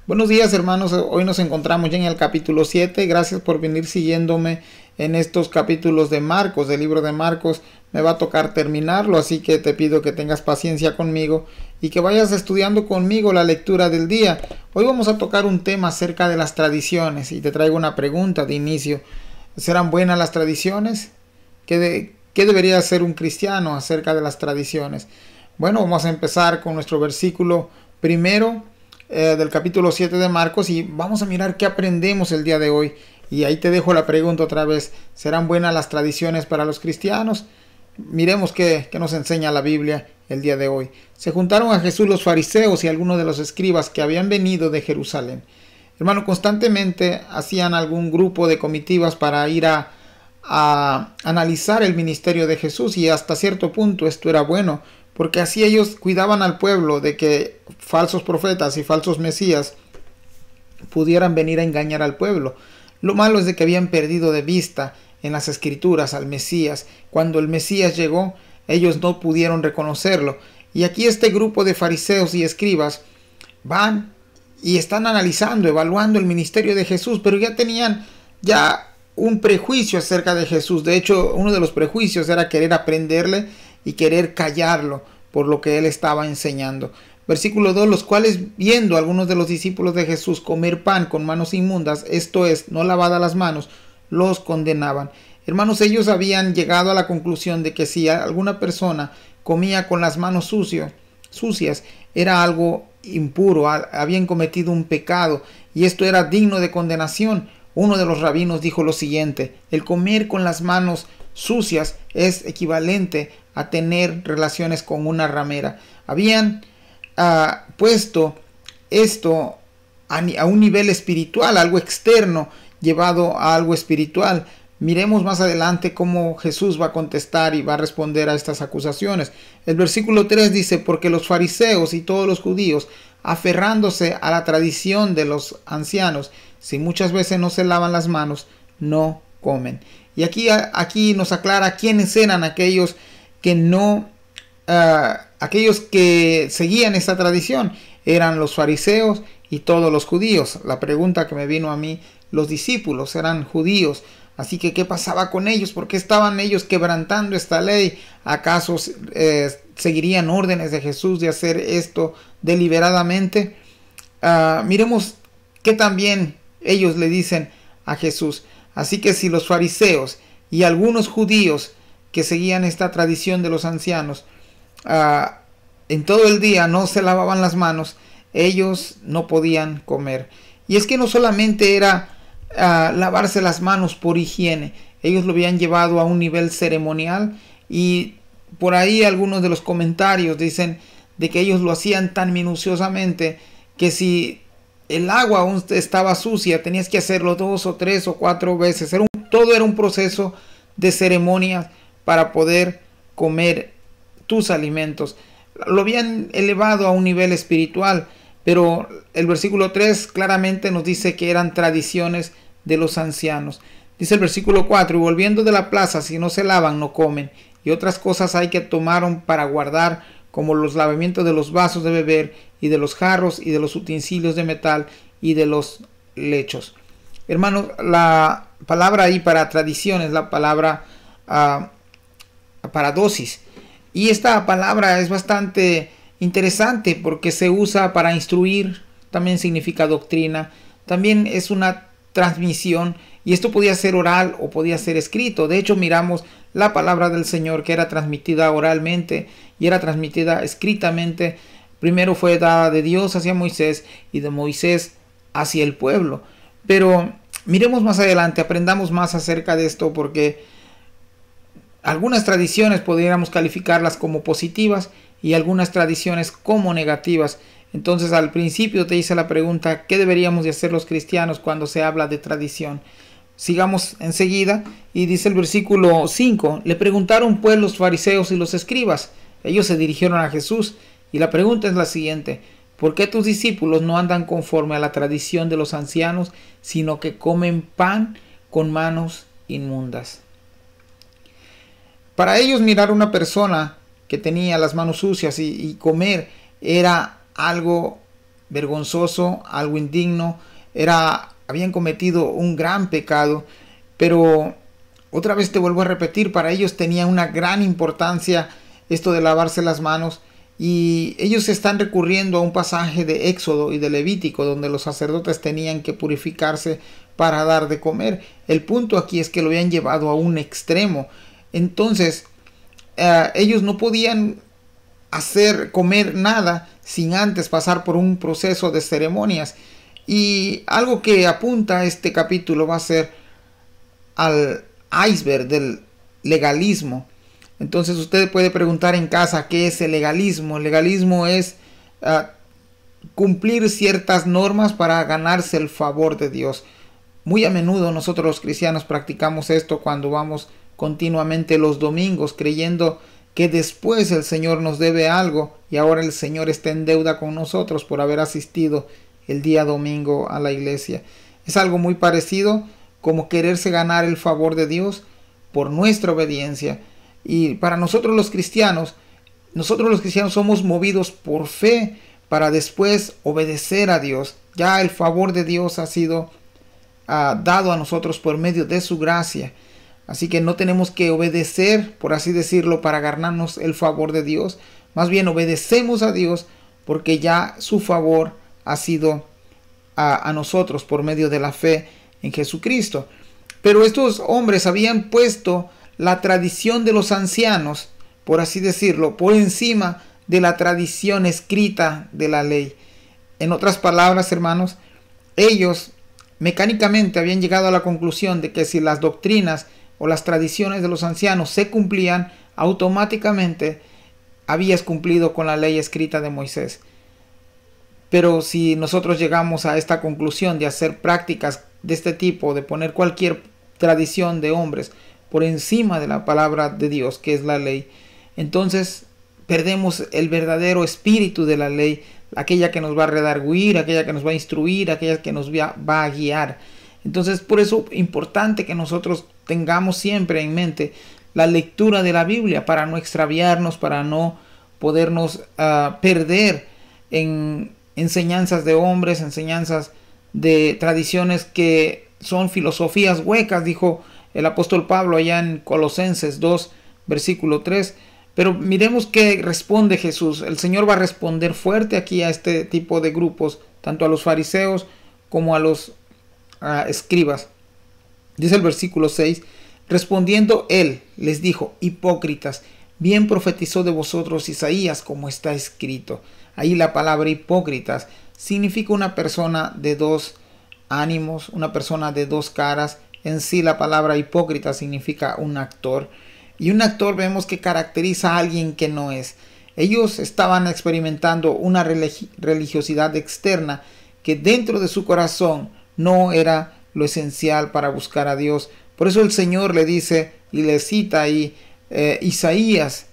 Buenos días, hermanos, hoy nos encontramos ya en el capítulo 7. Gracias por venir siguiéndome en estos capítulos de Marcos, del libro de Marcos. Me va a tocar terminarlo, así que te pido que tengas paciencia conmigo y que vayas estudiando conmigo la lectura del día. Hoy vamos a tocar un tema acerca de las tradiciones y te traigo una pregunta de inicio. ¿Serán buenas las tradiciones? ¿Qué debería hacer un cristiano acerca de las tradiciones? Bueno, vamos a empezar con nuestro versículo primero del capítulo 7 de Marcos y vamos a mirar qué aprendemos el día de hoy. Y ahí te dejo la pregunta otra vez: ¿serán buenas las tradiciones para los cristianos? Miremos qué nos enseña la Biblia el día de hoy. Se juntaron a Jesús los fariseos y algunos de los escribas que habían venido de Jerusalén. Hermano, constantemente hacían algún grupo de comitivas para ir a analizar el ministerio de Jesús, y hasta cierto punto esto era bueno, porque así ellos cuidaban al pueblo de que falsos profetas y falsos mesías pudieran venir a engañar al pueblo. Lo malo es de que habían perdido de vista en las escrituras al Mesías. Cuando el Mesías llegó, ellos no pudieron reconocerlo. Y aquí este grupo de fariseos y escribas van y están analizando, evaluando el ministerio de Jesús, pero ya tenían un prejuicio acerca de Jesús. De hecho, uno de los prejuicios era querer aprenderle y querer callarlo por lo que él estaba enseñando. Versículo 2: los cuales, viendo a algunos de los discípulos de Jesús comer pan con manos inmundas, esto es, no lavadas las manos, los condenaban. Hermanos, ellos habían llegado a la conclusión de que si alguna persona comía con las manos sucias, era algo impuro, habían cometido un pecado, y esto era digno de condenación. Uno de los rabinos dijo lo siguiente: el comer con las manos sucias es equivalente a tener relaciones con una ramera. Habían puesto esto a un nivel espiritual, algo externo llevado a algo espiritual. Miremos más adelante cómo Jesús va a contestar y va a responder a estas acusaciones. El versículo 3 dice: porque los fariseos y todos los judíos, aferrándose a la tradición de los ancianos, si muchas veces no se lavan las manos, no comen. Y aquí nos aclara quiénes eran aquellos que aquellos que seguían esta tradición. Eran los fariseos y todos los judíos. La pregunta que me vino a mí: los discípulos eran judíos, así que ¿qué pasaba con ellos? ¿Por qué estaban ellos quebrantando esta ley? ¿Acaso seguirían órdenes de Jesús de hacer esto deliberadamente? Miremos que también ellos le dicen a Jesús. Así que si los fariseos y algunos judíos que seguían esta tradición de los ancianos en todo el día no se lavaban las manos, ellos no podían comer. Y es que no solamente era lavarse las manos por higiene, ellos lo habían llevado a un nivel ceremonial, y por ahí algunos de los comentarios dicen de que ellos lo hacían tan minuciosamente que si el agua aún estaba sucia tenías que hacerlo 2 o 3 o 4 veces. Todo era un proceso de ceremonia para poder comer tus alimentos. Lo habían elevado a un nivel espiritual, pero el versículo 3 claramente nos dice que eran tradiciones de los ancianos. Dice el versículo 4: y volviendo de la plaza, si no se lavan, no comen. Y otras cosas hay que tomaron para guardar, como los lavamientos de los vasos de beber, y de los jarros, y de los utensilios de metal, y de los lechos. Hermanos, la palabra ahí para tradición es la palabra para dosis. Y esta palabra es bastante interesante porque se usa para instruir, también significa doctrina, también es una transmisión, y esto podía ser oral o podía ser escrito. De hecho, miramos la palabra del Señor que era transmitida oralmente y era transmitida escritamente. Primero fue dada de Dios hacia Moisés y de Moisés hacia el pueblo. Pero miremos más adelante, aprendamos más acerca de esto, porque algunas tradiciones podríamos calificarlas como positivas y algunas tradiciones como negativas. Entonces, al principio te hice la pregunta: ¿qué deberíamos de hacer los cristianos cuando se habla de tradición? Sigamos enseguida, y dice el versículo 5: le preguntaron pues los fariseos y los escribas. Ellos se dirigieron a Jesús, y la pregunta es la siguiente: ¿por qué tus discípulos no andan conforme a la tradición de los ancianos, sino que comen pan con manos inmundas? Para ellos, mirar a una persona que tenía las manos sucias y comer era algo vergonzoso, algo indigno, habían cometido un gran pecado, pero otra vez te vuelvo a repetir, para ellos tenía una gran importancia esto de lavarse las manos, y ellos están recurriendo a un pasaje de Éxodo y de Levítico donde los sacerdotes tenían que purificarse para dar de comer. El punto aquí es que lo habían llevado a un extremo. Entonces ellos no podían comer nada sin antes pasar por un proceso de ceremonias. Y algo que apunta a este capítulo va a ser al iceberg del legalismo. Entonces usted puede preguntar en casa qué es el legalismo. El legalismo es cumplir ciertas normas para ganarse el favor de Dios. Muy a menudo nosotros los cristianos practicamos esto cuando vamos continuamente los domingos creyendo que después el Señor nos debe algo y ahora el Señor está en deuda con nosotros por haber asistido el día domingo a la iglesia. Es algo muy parecido como quererse ganar el favor de Dios por nuestra obediencia. Y para nosotros los cristianos somos movidos por fe para después obedecer a Dios. Ya el favor de Dios ha sido dado a nosotros por medio de su gracia. Así que no tenemos que obedecer, por así decirlo, para ganarnos el favor de Dios. Más bien obedecemos a Dios porque ya su favor ha sido a nosotros por medio de la fe en Jesucristo. Pero estos hombres habían puesto la tradición de los ancianos, por así decirlo, por encima de la tradición escrita de la ley. En otras palabras, hermanos, ellos mecánicamente habían llegado a la conclusión de que si las doctrinas o las tradiciones de los ancianos se cumplían, automáticamente habías cumplido con la ley escrita de Moisés. Pero si nosotros llegamos a esta conclusión de hacer prácticas de este tipo, de poner cualquier tradición de hombres por encima de la palabra de Dios, que es la ley, entonces perdemos el verdadero espíritu de la ley, aquella que nos va a redarguir, aquella que nos va a instruir, aquella que nos va a guiar. Entonces, por eso es importante que nosotros tengamos siempre en mente la lectura de la Biblia para no extraviarnos, para no podernos perder en enseñanzas de hombres, enseñanzas de tradiciones que son filosofías huecas, dijo el apóstol Pablo allá en Colosenses 2, versículo 3. Pero miremos qué responde Jesús. El Señor va a responder fuerte aquí a este tipo de grupos, tanto a los fariseos como a los escribas. Dice el versículo 6, respondiendo él les dijo: hipócritas, bien profetizó de vosotros Isaías, como está escrito. Ahí la palabra hipócritas significa una persona de dos ánimos, una persona de dos caras. En sí la palabra hipócrita significa un actor. Y un actor vemos que caracteriza a alguien que no es. Ellos estaban experimentando una religiosidad externa que dentro de su corazón no era lo esencial para buscar a Dios. Por eso el Señor le dice y le cita ahí Isaías.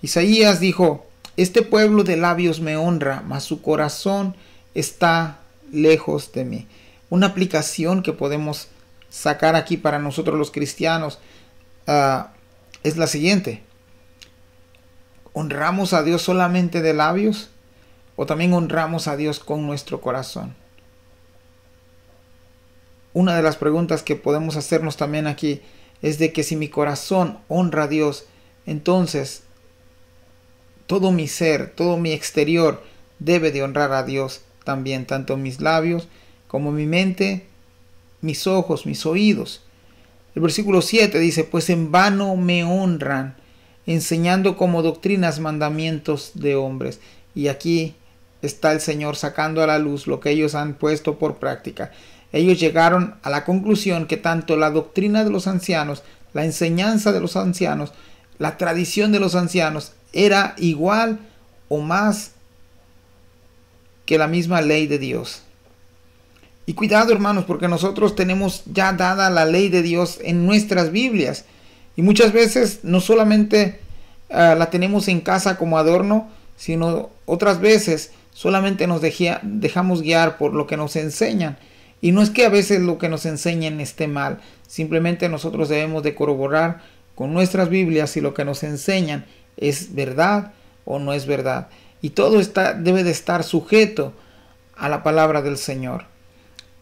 Isaías dijo: este pueblo de labios me honra, mas su corazón está lejos de mí. Una aplicación que podemos sacar aquí para nosotros los cristianos es la siguiente: ¿honramos a Dios solamente de labios o también honramos a Dios con nuestro corazón? Una de las preguntas que podemos hacernos también aquí es de que si mi corazón honra a Dios, entonces todo mi ser, todo mi exterior debe de honrar a Dios también, tanto mis labios como mi mente, mis ojos, mis oídos. El versículo 7 dice: pues en vano me honran, enseñando como doctrinas mandamientos de hombres. Y aquí está el Señor sacando a la luz lo que ellos han puesto por práctica. Ellos llegaron a la conclusión que tanto la doctrina de los ancianos, la enseñanza de los ancianos, la tradición de los ancianos era igual o más que la misma ley de Dios. Y cuidado, hermanos, porque nosotros tenemos ya dada la ley de Dios en nuestras Biblias. Y muchas veces no solamente la tenemos en casa como adorno, sino otras veces solamente nos dejamos guiar por lo que nos enseñan. Y no es que a veces lo que nos enseñen esté mal, simplemente nosotros debemos de corroborar con nuestras Biblias si lo que nos enseñan es verdad o no es verdad. Y todo debe de estar sujeto a la palabra del Señor.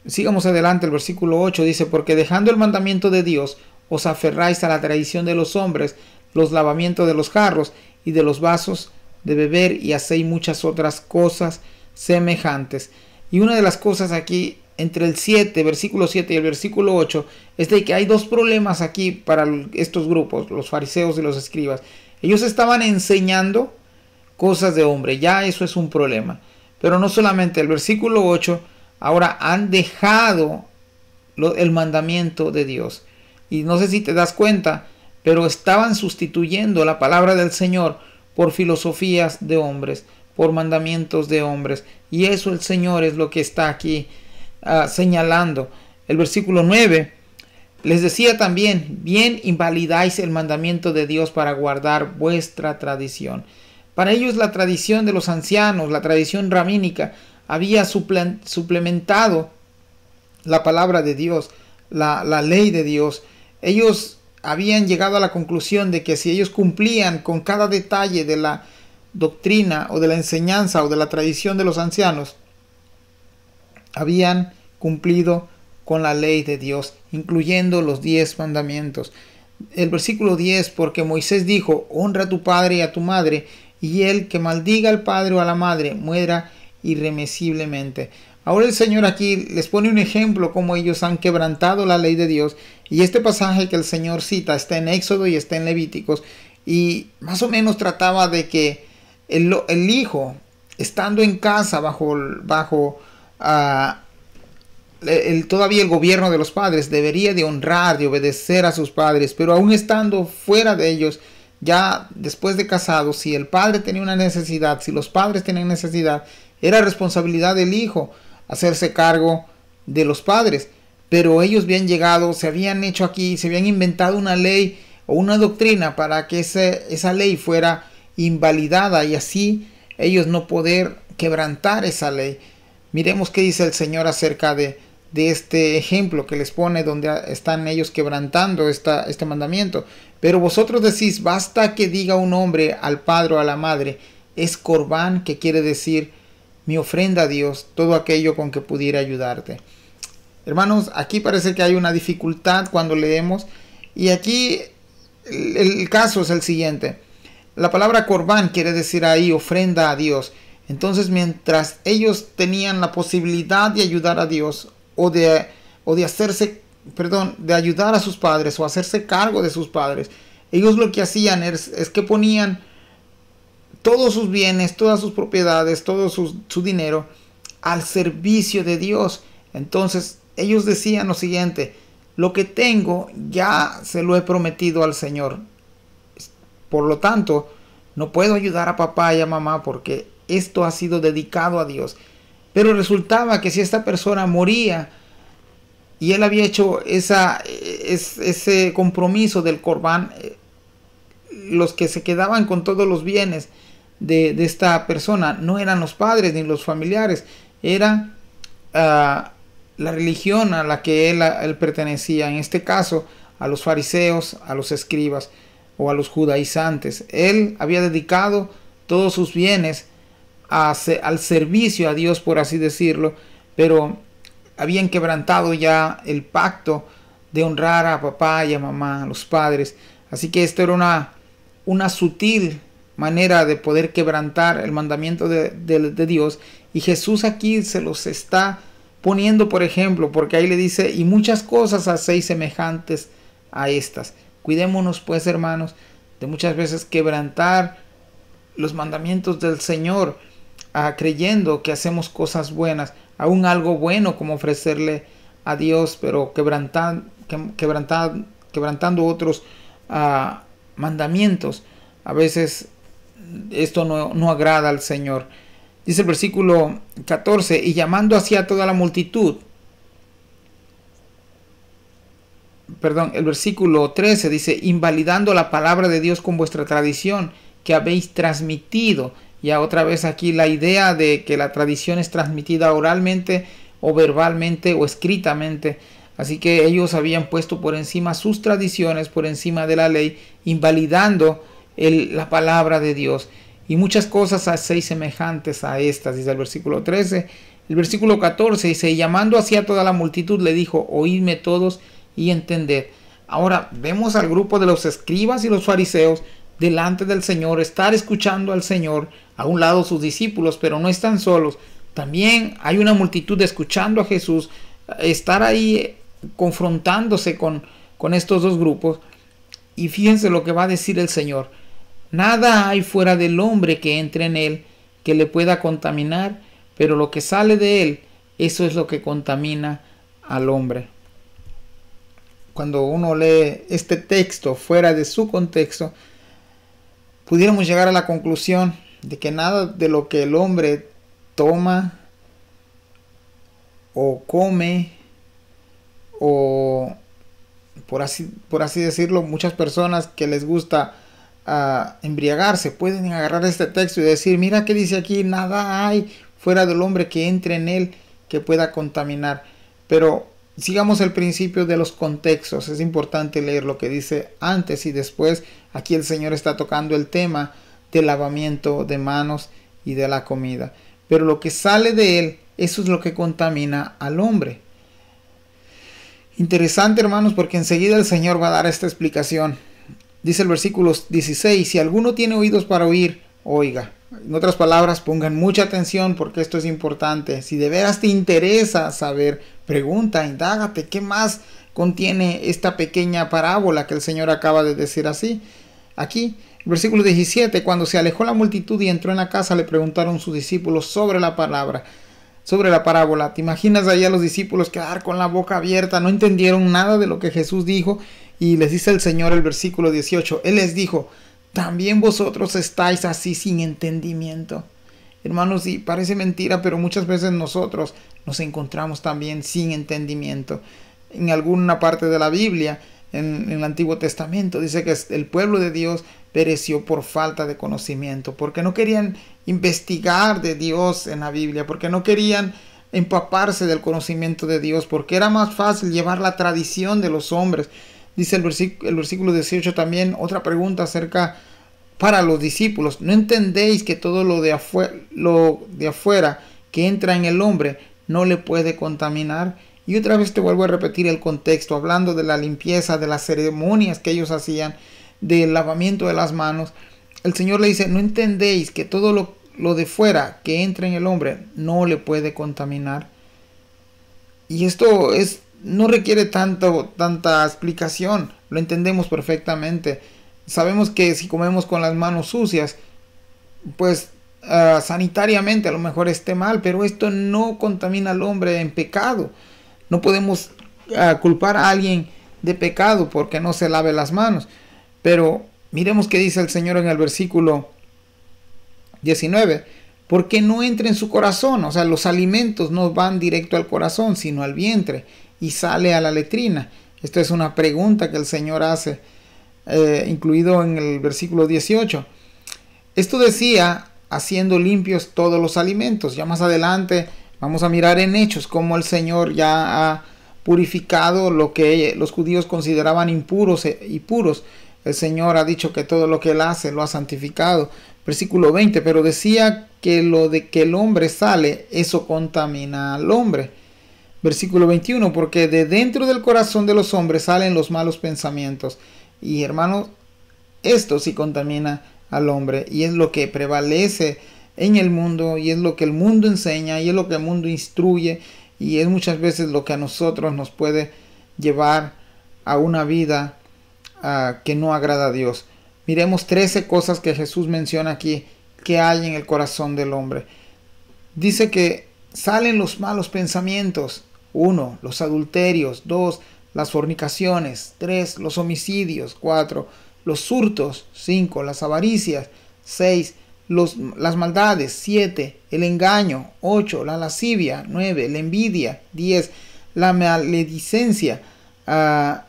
Sigamos adelante, el versículo 8 dice: porque dejando el mandamiento de Dios, os aferráis a la tradición de los hombres, los lavamientos de los jarros y de los vasos de beber, y hacéis muchas otras cosas semejantes. Y una de las cosas aquí, entre el 7, versículo 7 y el versículo 8, es de que hay dos problemas aquí para estos grupos, los fariseos y los escribas. Ellos estaban enseñando cosas de hombre, ya eso es un problema. Pero no solamente, el versículo 8, ahora han dejado el mandamiento de Dios. Y no sé si te das cuenta, pero estaban sustituyendo la palabra del Señor por filosofías de hombres, por mandamientos de hombres. Y eso el Señor es lo que está aquí señalando. El versículo 9 les decía también: bien invalidáis el mandamiento de Dios para guardar vuestra tradición. Para ellos la tradición de los ancianos, la tradición rabínica, había suplementado la palabra de Dios, la ley de Dios. Ellos habían llegado a la conclusión de que si ellos cumplían con cada detalle de la doctrina o de la enseñanza o de la tradición de los ancianos, habían cumplido con la ley de Dios, incluyendo los 10 mandamientos. El versículo 10: porque Moisés dijo: honra a tu padre y a tu madre, y el que maldiga al padre o a la madre muera irremisiblemente. Ahora el Señor aquí les pone un ejemplo cómo ellos han quebrantado la ley de Dios, y este pasaje que el Señor cita está en Éxodo y está en Levíticos, y más o menos trataba de que el hijo, estando en casa bajo todavía el gobierno de los padres, debería de honrar, de obedecer a sus padres, pero aún estando fuera de ellos, ya después de casados, si el padre tenía una necesidad, si los padres tenían necesidad, era responsabilidad del hijo hacerse cargo de los padres. Pero ellos habían llegado, se habían hecho aquí, se habían inventado una ley o una doctrina para que esa ley fuera invalidada, y así ellos no poder quebrantar esa ley. Miremos qué dice el Señor acerca de este ejemplo que les pone, donde están ellos quebrantando este mandamiento. Pero vosotros decís: basta que diga un hombre al padre o a la madre, es corbán, que quiere decir mi ofrenda a Dios, todo aquello con que pudiera ayudarte. Hermanos, aquí parece que hay una dificultad cuando leemos, y aquí el caso es el siguiente. La palabra corbán quiere decir ahí ofrenda a Dios. Entonces, mientras ellos tenían la posibilidad de ayudar a Dios, o de ayudar a sus padres, o hacerse cargo de sus padres, ellos lo que hacían es que ponían todos sus bienes, todas sus propiedades, todo su dinero al servicio de Dios. Entonces ellos decían lo siguiente: lo que tengo ya se lo he prometido al Señor, por lo tanto no puedo ayudar a papá y a mamá porque esto ha sido dedicado a Dios. Pero resultaba que si esta persona moría y él había hecho ese compromiso del corbán, los que se quedaban con todos los bienes de esta persona no eran los padres ni los familiares, era la religión a la que él pertenecía, en este caso a los fariseos, a los escribas o a los judaizantes. Él había dedicado todos sus bienes al servicio a Dios, por así decirlo, pero habían quebrantado ya el pacto de honrar a papá y a mamá, a los padres. Así que esto era una sutil manera de poder quebrantar el mandamiento de Dios, y Jesús aquí se los está poniendo por ejemplo, porque ahí le dice: y muchas cosas hacéis semejantes a estas. Cuidémonos pues, hermanos, de muchas veces quebrantar los mandamientos del Señor, creyendo que hacemos cosas buenas, aún algo bueno como ofrecerle a Dios, pero quebrantando otros mandamientos. A veces esto no agrada al Señor. Dice el versículo 14: y llamando hacia toda la multitud. El versículo 13 dice: invalidando la palabra de Dios con vuestra tradición que habéis transmitido. Ya otra vez aquí la idea de que la tradición es transmitida oralmente o verbalmente o escritamente. Así que ellos habían puesto por encima sus tradiciones, por encima de la ley, invalidando la palabra de Dios. Y muchas cosas hacéis semejantes a estas, dice el versículo 13. El versículo 14 dice, llamando así a toda la multitud le dijo, oídme todos y entended. Ahora vemos al grupo de los escribas y los fariseos delante del Señor, estar escuchando al Señor, a un lado sus discípulos, pero no están solos. También hay una multitud escuchando a Jesús, estar ahí confrontándose con estos dos grupos. Y fíjense lo que va a decir el Señor. Nada hay fuera del hombre que entre en él que le pueda contaminar, pero lo que sale de él, eso es lo que contamina al hombre. Cuando uno lee este texto fuera de su contexto, pudiéramos llegar a la conclusión de que nada de lo que el hombre toma o come o por así decirlo, muchas personas que les gusta embriagarse pueden agarrar este texto y decir, mira que dice aquí, nada hay fuera del hombre que entre en él que pueda contaminar. Pero sigamos el principio de los contextos. Es importante leer lo que dice antes y después. Aquí el Señor está tocando el tema del lavamiento de manos y de la comida. Pero lo que sale de él, eso es lo que contamina al hombre. Interesante, hermanos, porque enseguida el Señor va a dar esta explicación. Dice el versículo 16, si alguno tiene oídos para oír, oiga. En otras palabras, pongan mucha atención porque esto es importante. Si de veras te interesa saber, pregunta, indágate, ¿qué más contiene esta pequeña parábola que el Señor acaba de decir así? Aquí, versículo 17, cuando se alejó la multitud y entró en la casa, le preguntaron sus discípulos sobre la parábola. ¿Te imaginas ahí a los discípulos quedar con la boca abierta? No entendieron nada de lo que Jesús dijo. Y les dice el Señor el versículo 18. Él les dijo, ¿también vosotros estáis así sin entendimiento? Hermanos, sí, parece mentira, pero muchas veces nosotros nos encontramos también sin entendimiento. En alguna parte de la Biblia, en el Antiguo Testamento, dice que el pueblo de Dios pereció por falta de conocimiento, porque no querían investigar de Dios en la Biblia, porque no querían empaparse del conocimiento de Dios, porque era más fácil llevar la tradición de los hombres. Dice el versículo 18 también, otra pregunta acerca para los discípulos. ¿No entendéis que todo lo de afuera que entra en el hombre no le puede contaminar? Y otra vez te vuelvo a repetir el contexto, hablando de la limpieza, de las ceremonias que ellos hacían, del lavamiento de las manos. El Señor le dice, ¿no entendéis que todo lo de fuera que entra en el hombre no le puede contaminar? Y esto no requiere tanta explicación, lo entendemos perfectamente. Sabemos que si comemos con las manos sucias, pues sanitariamente a lo mejor esté mal, pero esto no contamina al hombre en pecado. No podemos culpar a alguien de pecado porque no se lave las manos. Pero miremos qué dice el Señor en el versículo 19. Porque no entra en su corazón, o sea, los alimentos no van directo al corazón, sino al vientre y sale a la letrina. Esta es una pregunta que el Señor hace, incluido en el versículo 18. Esto decía, haciendo limpios todos los alimentos. Ya más adelante vamos a mirar en Hechos cómo el Señor ya ha purificado lo que los judíos consideraban impuros y puros. El Señor ha dicho que todo lo que Él hace lo ha santificado. Versículo 20, pero decía que lo de que el hombre sale, eso contamina al hombre. Versículo 21, porque de dentro del corazón de los hombres salen los malos pensamientos. Y hermanos, esto sí contamina al hombre y es lo que prevalece en el mundo y es lo que el mundo enseña y es lo que el mundo instruye y es muchas veces lo que a nosotros nos puede llevar a una vida que no agrada a Dios. Miremos 13 cosas que Jesús menciona aquí que hay en el corazón del hombre. Dice que salen los malos pensamientos. 1. Los adulterios. 2. Las fornicaciones. 3. Los homicidios. 4. Los hurtos. 5. Las avaricias. 6. Las maldades. 7. El engaño. 8. La lascivia. 9. La envidia. 10. La maledicencia.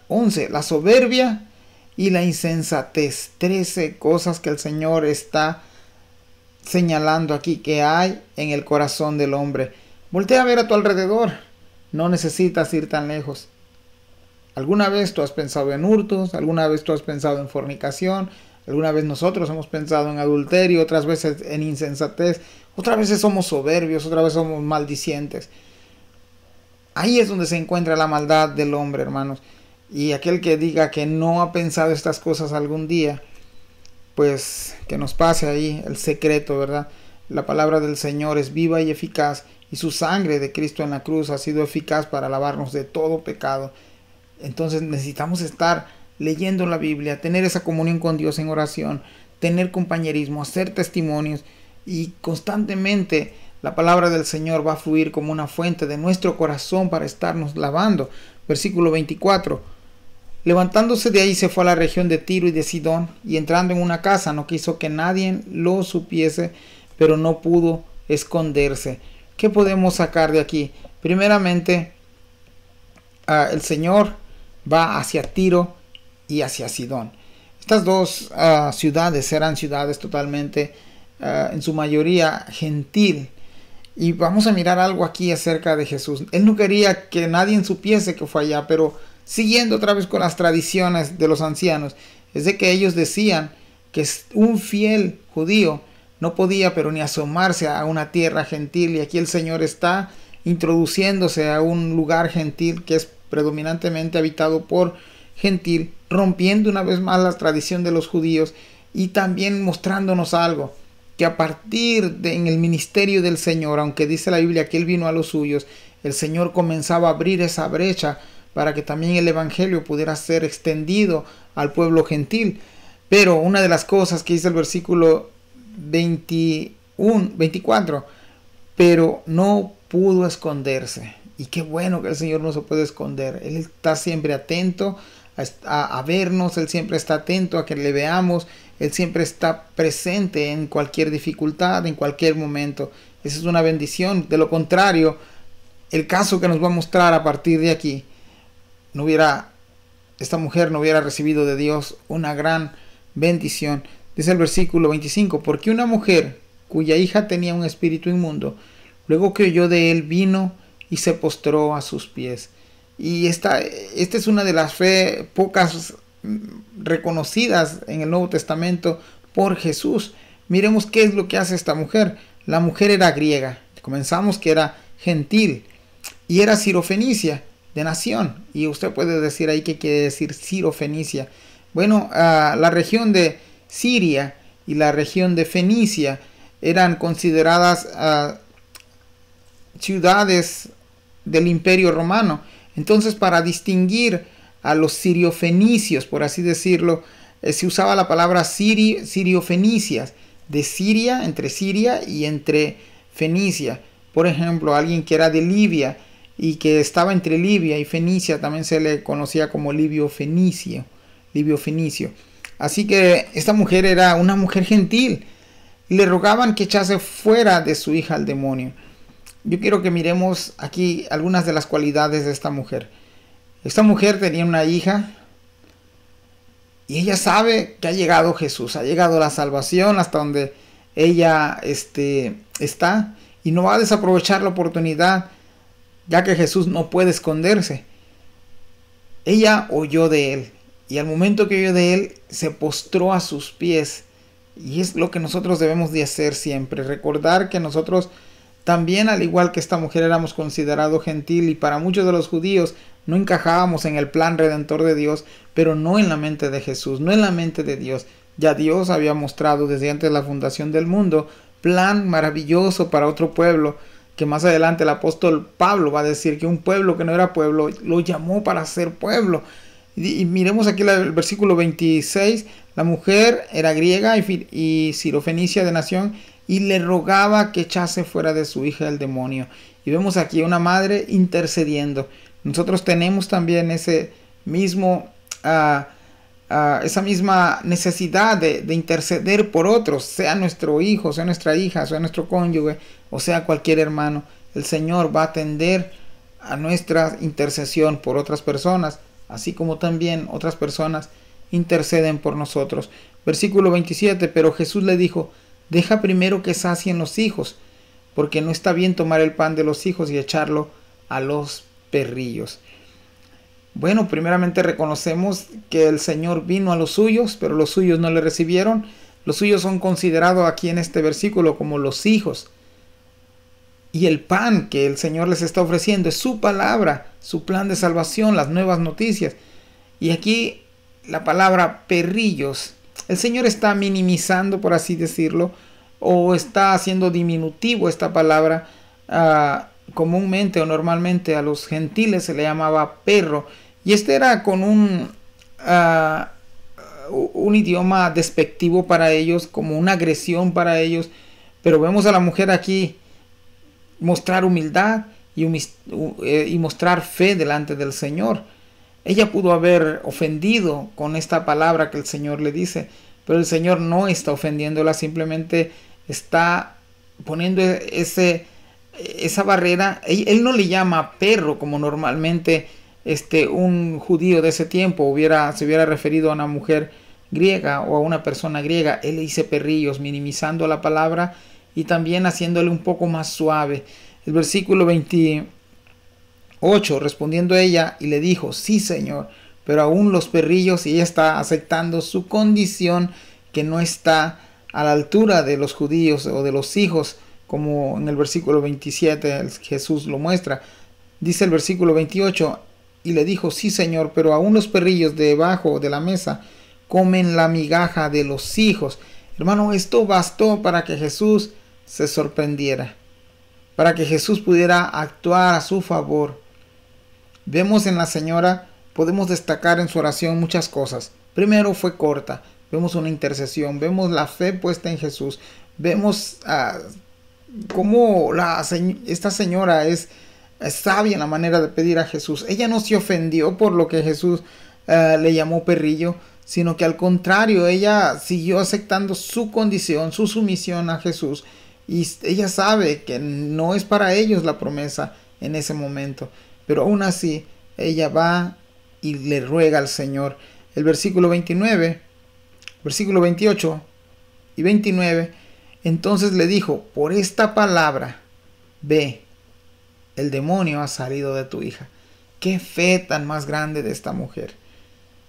11. La soberbia y la insensatez. 13 cosas que el Señor está señalando aquí que hay en el corazón del hombre. Voltea a ver a tu alrededor. No necesitas ir tan lejos. ¿Alguna vez tú has pensado en hurtos? ¿Alguna vez tú has pensado en fornicación? Alguna vez nosotros hemos pensado en adulterio, otras veces en insensatez, otras veces somos soberbios, otras veces somos maldicientes. Ahí es donde se encuentra la maldad del hombre, hermanos. Y aquel que diga que no ha pensado estas cosas algún día, pues que nos pase ahí el secreto, ¿verdad? La palabra del Señor es viva y eficaz, y su sangre de Cristo en la cruz ha sido eficaz para lavarnos de todo pecado. Entonces necesitamos estar leyendo la Biblia, tener esa comunión con Dios en oración, tener compañerismo, hacer testimonios, y constantemente la palabra del Señor va a fluir como una fuente de nuestro corazón para estarnos lavando. Versículo 24. Levantándose de ahí se fue a la región de Tiro y de Sidón, y entrando en una casa no quiso que nadie lo supiese, pero no pudo esconderse. ¿Qué podemos sacar de aquí? Primeramente, el Señor va hacia Tiro y hacia Sidón. Estas dos ciudades eran ciudades totalmente, en su mayoría, gentil. Y vamos a mirar algo aquí acerca de Jesús. Él no quería que nadie supiese que fue allá, pero siguiendo otra vez con las tradiciones de los ancianos, es de que ellos decían que un fiel judío no podía pero ni asomarse a una tierra gentil, y aquí el Señor está introduciéndose a un lugar gentil que es predominantemente habitado por gentil, rompiendo una vez más la tradición de los judíos y también mostrándonos algo, que a partir de en el ministerio del Señor, aunque dice la Biblia que Él vino a los suyos, el Señor comenzaba a abrir esa brecha para que también el Evangelio pudiera ser extendido al pueblo gentil. Pero una de las cosas que dice el versículo 24, pero no pudo esconderse. Y qué bueno que el Señor no se puede esconder. Él está siempre atento a vernos, Él siempre está atento a que le veamos, Él siempre está presente en cualquier dificultad, en cualquier momento. Esa es una bendición. De lo contrario, el caso que nos va a mostrar a partir de aquí, esta mujer no hubiera recibido de Dios una gran bendición. Dice el versículo 25, porque una mujer cuya hija tenía un espíritu inmundo, luego que oyó de él, vino y se postró a sus pies. Y esta es una de las fe pocas reconocidas en el Nuevo Testamento por Jesús. Miremos qué es lo que hace esta mujer. La mujer era griega, comenzamos que era gentil, y era sirofenicia, de nación. Y usted puede decir ahí qué quiere decir sirofenicia. Bueno, la región de Siria y la región de Fenicia eran consideradas ciudades del Imperio Romano. Entonces, para distinguir a los siriofenicios, por así decirlo, se usaba la palabra siriofenicias, de Siria, entre Siria y entre Fenicia. Por ejemplo, alguien que era de Libia y que estaba entre Libia y Fenicia también se le conocía como Livio Fenicio. Así que esta mujer era una mujer gentil. Le rogaban que echase fuera de su hija al demonio. Yo quiero que miremos aquí algunas de las cualidades de esta mujer. Esta mujer tenía una hija y ella sabe que ha llegado Jesús, ha llegado la salvación hasta donde ella está, y no va a desaprovechar la oportunidad, ya que Jesús no puede esconderse. Ella oyó de él, y al momento que oyó de él se postró a sus pies, y es lo que nosotros debemos de hacer siempre, recordar que nosotros también, al igual que esta mujer, éramos considerados gentil, y para muchos de los judíos no encajábamos en el plan redentor de Dios, pero no en la mente de Jesús, no en la mente de Dios. Ya Dios había mostrado desde antes de la fundación del mundo plan maravilloso para otro pueblo, que más adelante el apóstol Pablo va a decir que un pueblo que no era pueblo lo llamó para ser pueblo. Y miremos aquí el versículo 26, la mujer era griega y sirofenicia de nación, y le rogaba que echase fuera de su hija el demonio. Y vemos aquí una madre intercediendo. Nosotros tenemos también ese mismo, esa misma necesidad de interceder por otros, sea nuestro hijo, sea nuestra hija, sea nuestro cónyuge, o sea cualquier hermano. El Señor va a atender a nuestra intercesión por otras personas, así como también otras personas interceden por nosotros. Versículo 27, pero Jesús le dijo: deja primero que sacien los hijos, porque no está bien tomar el pan de los hijos y echarlo a los perrillos. Bueno, primeramente reconocemos que el Señor vino a los suyos, pero los suyos no le recibieron. Los suyos son considerados aquí en este versículo como los hijos. Y el pan que el Señor les está ofreciendo es su palabra, su plan de salvación, las nuevas noticias. Y aquí la palabra perrillos, el Señor está minimizando, por así decirlo, o está haciendo diminutivo esta palabra. Comúnmente o normalmente a los gentiles se le llamaba perro. Y este era con un idioma despectivo para ellos, como una agresión para ellos. Pero vemos a la mujer aquí mostrar humildad y mostrar fe delante del Señor. Ella pudo haber ofendido con esta palabra que el Señor le dice, pero el Señor no está ofendiéndola, simplemente está poniendo esa barrera. Él no le llama perro como normalmente un judío de ese tiempo se hubiera referido a una mujer griega o a una persona griega. Él le dice perrillos, minimizando la palabra y también haciéndole un poco más suave. El versículo 28, respondiendo ella y le dijo: sí, Señor, pero aún los perrillos. Y ella está aceptando su condición, que no está a la altura de los judíos o de los hijos, como en el versículo 27 Jesús lo muestra. Dice el versículo 28, y le dijo: sí, Señor, pero aún los perrillos debajo de la mesa comen la migaja de los hijos. Hermano, esto bastó para que Jesús se sorprendiera, para que Jesús pudiera actuar a su favor. Vemos en la señora, podemos destacar en su oración muchas cosas. Primero, fue corta. Vemos una intercesión, vemos la fe puesta en Jesús, vemos cómo esta señora es sabia en la manera de pedir a Jesús. Ella no se ofendió por lo que Jesús le llamó perrillo, sino que al contrario, ella siguió aceptando su condición, su sumisión a Jesús. Y ella sabe que no es para ellos la promesa en ese momento, pero aún así ella va y le ruega al Señor. El versículo 29, versículo 28 y 29, entonces le dijo: por esta palabra, ve, el demonio ha salido de tu hija. Qué fe tan más grande de esta mujer.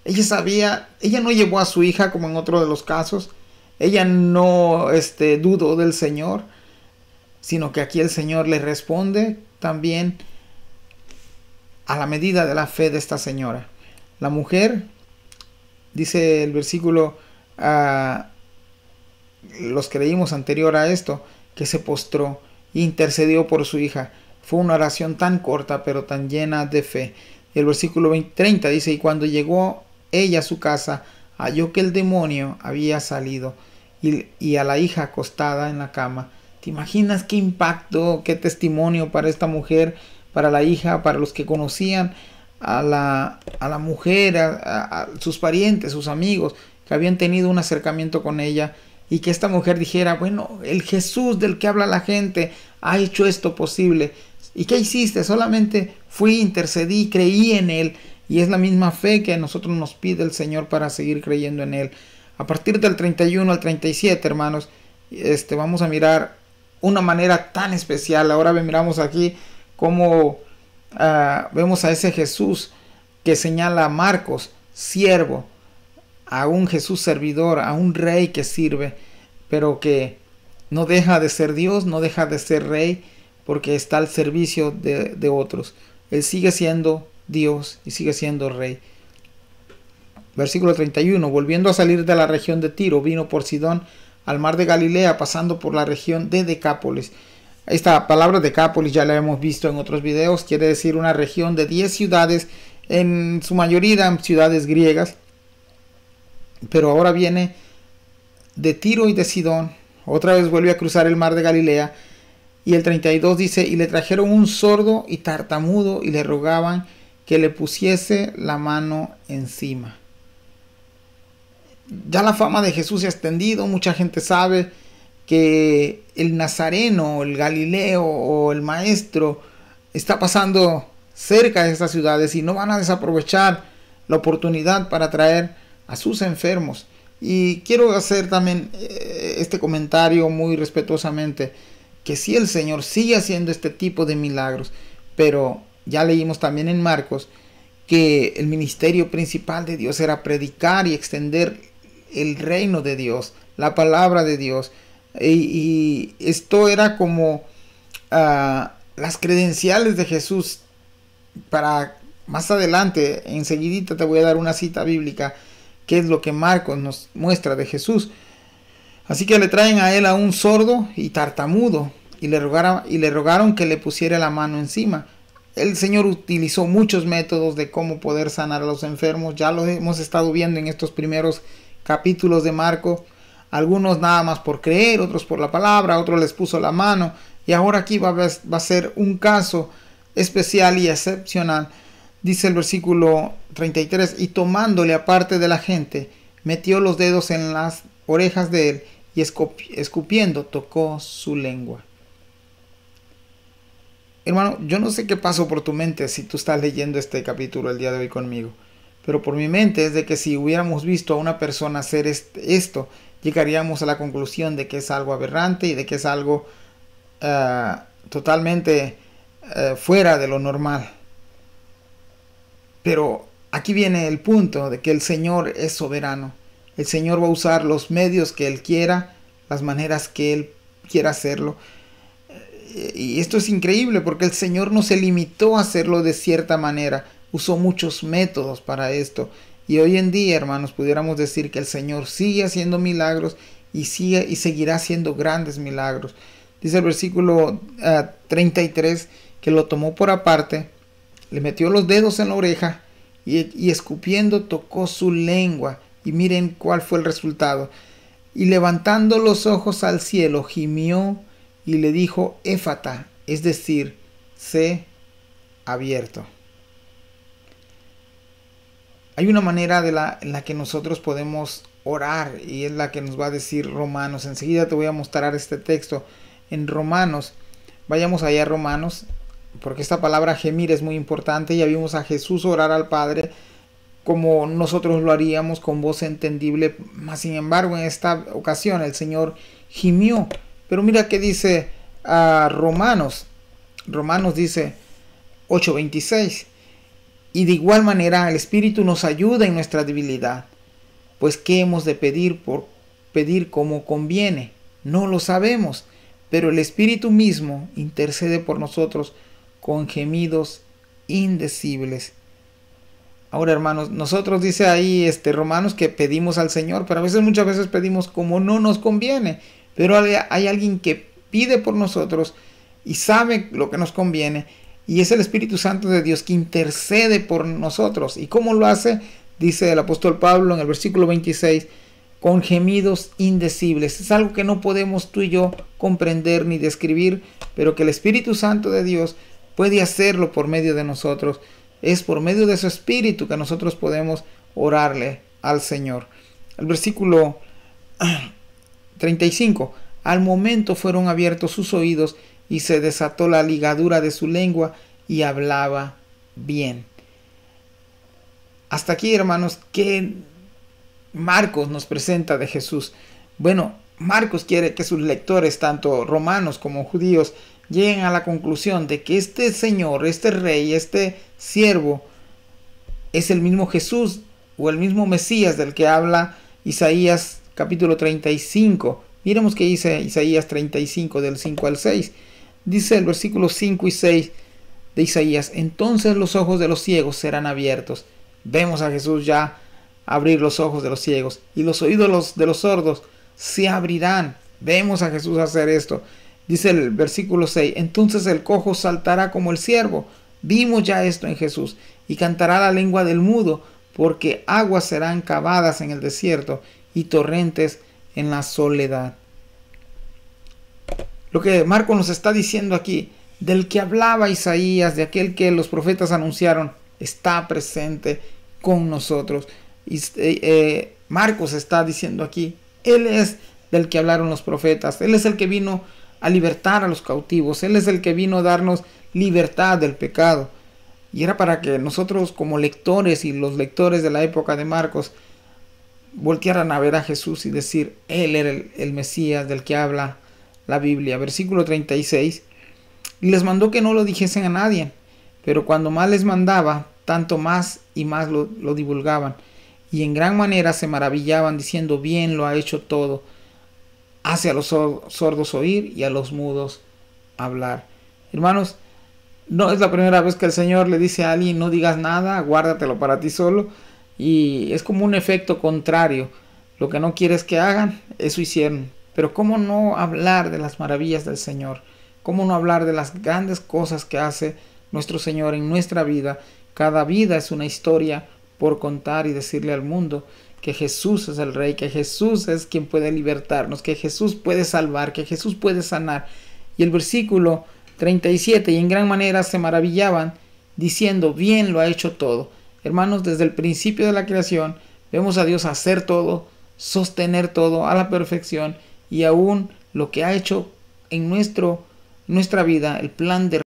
Ella sabía, ella no llevó a su hija como en otro de los casos. Ella no dudó del Señor, sino que aquí el Señor le responde también a la medida de la fe de esta señora. La mujer, dice el versículo, los que leímos anterior a esto, que se postró e intercedió por su hija. Fue una oración tan corta pero tan llena de fe. El versículo 30 dice: y cuando llegó ella a su casa, halló que el demonio había salido y a la hija acostada en la cama. ¿Te imaginas qué impacto, qué testimonio para esta mujer, para la hija, para los que conocían a la mujer, a sus parientes, sus amigos, que habían tenido un acercamiento con ella, y que esta mujer dijera: bueno, el Jesús del que habla la gente ha hecho esto posible. ¿Y qué hiciste? Solamente fui, intercedí, creí en Él. Y es la misma fe que a nosotros nos pide el Señor para seguir creyendo en Él. A partir del 31 al 37, hermanos, vamos a mirar una manera tan especial. Ahora miramos aquí cómo vemos a ese Jesús que señala a Marcos, siervo, a un Jesús servidor, a un rey que sirve, pero que no deja de ser Dios, no deja de ser rey, porque está al servicio de otros. Él sigue siendo Dios y sigue siendo rey. Versículo 31. Volviendo a salir de la región de Tiro, vino por Sidón al mar de Galilea, pasando por la región de Decápolis. Esta palabra Decápolis ya la hemos visto en otros videos. Quiere decir una región de 10 ciudades, en su mayoría ciudades griegas. Pero ahora viene de Tiro y de Sidón. Otra vez vuelve a cruzar el mar de Galilea. Y el 32 dice: y le trajeron un sordo y tartamudo y le rogaban que le pusiese la mano encima. Ya la fama de Jesús se ha extendido. Mucha gente sabe que el nazareno, el galileo o el maestro está pasando cerca de estas ciudades y no van a desaprovechar la oportunidad para traer a sus enfermos. Y quiero hacer también este comentario muy respetuosamente, que si el Señor sigue haciendo este tipo de milagros, pero ya leímos también en Marcos que el ministerio principal de Dios era predicar y extender el reino de Dios, la palabra de Dios. Y esto era como las credenciales de Jesús. Para más adelante, enseguidita te voy a dar una cita bíblica, que es lo que Marcos nos muestra de Jesús. Así que le traen a él a un sordo y tartamudo, y le rogaron que le pusiera la mano encima. El Señor utilizó muchos métodos de cómo poder sanar a los enfermos. Ya lo hemos estado viendo en estos primeros capítulos de Marcos. Algunos nada más por creer, otros por la palabra, otros les puso la mano. Y ahora aquí va a ser un caso especial y excepcional. Dice el versículo 33, y tomándole aparte de la gente, metió los dedos en las orejas de él y escupiendo tocó su lengua. Hermano, yo no sé qué pasó por tu mente si tú estás leyendo este capítulo el día de hoy conmigo, pero por mi mente es de que si hubiéramos visto a una persona hacer esto, llegaríamos a la conclusión de que es algo aberrante y de que es algo totalmente fuera de lo normal. Pero aquí viene el punto de que el Señor es soberano. El Señor va a usar los medios que Él quiera, las maneras que Él quiera hacerlo. Y esto es increíble porque el Señor no se limitó a hacerlo de cierta manera. Usó muchos métodos para esto. Y hoy en día, hermanos, pudiéramos decir que el Señor sigue haciendo milagros y seguirá haciendo grandes milagros. Dice el versículo 33 que lo tomó por aparte, le metió los dedos en la oreja y escupiendo tocó su lengua. Y miren cuál fue el resultado. Y levantando los ojos al cielo, gimió y le dijo éfata, es decir, sé abierto. Hay una manera en la que nosotros podemos orar y es la que nos va a decir Romanos. Enseguida te voy a mostrar este texto en Romanos. Vayamos allá a Romanos, porque esta palabra gemir es muy importante. Ya vimos a Jesús orar al Padre como nosotros lo haríamos, con voz entendible. Mas sin embargo, en esta ocasión el Señor gimió. Pero mira qué dice Romanos. Romanos dice 8:26. Y de igual manera el Espíritu nos ayuda en nuestra debilidad. Pues ¿qué hemos de pedir por pedir como conviene? No lo sabemos. Pero el Espíritu mismo intercede por nosotros con gemidos indecibles. Ahora, hermanos, nosotros dice ahí Romanos que pedimos al Señor, pero muchas veces pedimos como no nos conviene. Pero hay alguien que pide por nosotros y sabe lo que nos conviene, y es el Espíritu Santo de Dios que intercede por nosotros. ¿Y cómo lo hace? Dice el apóstol Pablo en el versículo 26, con gemidos indecibles. Es algo que no podemos tú y yo comprender ni describir, pero que el Espíritu Santo de Dios puede hacerlo por medio de nosotros. Es por medio de su Espíritu que nosotros podemos orarle al Señor. El versículo 35. Al momento fueron abiertos sus oídos y se desató la ligadura de su lengua y hablaba bien. Hasta aquí, hermanos, ¿qué Marcos nos presenta de Jesús? Bueno, Marcos quiere que sus lectores, tanto romanos como judíos, lleguen a la conclusión de que este Señor, este Rey, este siervo, es el mismo Jesús o el mismo Mesías del que habla Isaías capítulo 35. Miremos que dice Isaías 35 del 5 al 6. Dice el versículo 5 y 6 de Isaías: entonces los ojos de los ciegos serán abiertos. Vemos a Jesús ya abrir los ojos de los ciegos, y los oídos de los sordos se abrirán. Vemos a Jesús hacer esto. Dice el versículo 6: entonces el cojo saltará como el ciervo. Vimos ya esto en Jesús. Y cantará la lengua del mudo, porque aguas serán cavadas en el desierto y torrentes en la soledad. Lo que Marcos nos está diciendo aquí, del que hablaba Isaías, de aquel que los profetas anunciaron, está presente con nosotros. Y Marcos está diciendo aquí, Él es del que hablaron los profetas. Él es el que vino a libertar a los cautivos. Él es el que vino a darnos libertad del pecado. Y era para que nosotros como lectores y los lectores de la época de Marcos voltearan a ver a Jesús y decir, Él era el Mesías del que habla la Biblia. Versículo 36. Y les mandó que no lo dijesen a nadie, pero cuando más les mandaba, tanto más y más lo divulgaban. Y en gran manera se maravillaban diciendo, bien lo ha hecho todo. Hace a los sordos oír y a los mudos hablar. Hermanos, no es la primera vez que el Señor le dice a alguien, no digas nada, guárdatelo para ti solo. Y es como un efecto contrario. Lo que no quieres que hagan, eso hicieron. Pero ¿cómo no hablar de las maravillas del Señor? ¿Cómo no hablar de las grandes cosas que hace nuestro Señor en nuestra vida? Cada vida es una historia por contar y decirle al mundo que Jesús es el Rey, que Jesús es quien puede libertarnos, que Jesús puede salvar, que Jesús puede sanar. Y el versículo 37, y en gran manera se maravillaban, diciendo, bien lo ha hecho todo. Hermanos, desde el principio de la creación, vemos a Dios hacer todo, sostener todo a la perfección, y aún lo que ha hecho en nuestra vida, el plan de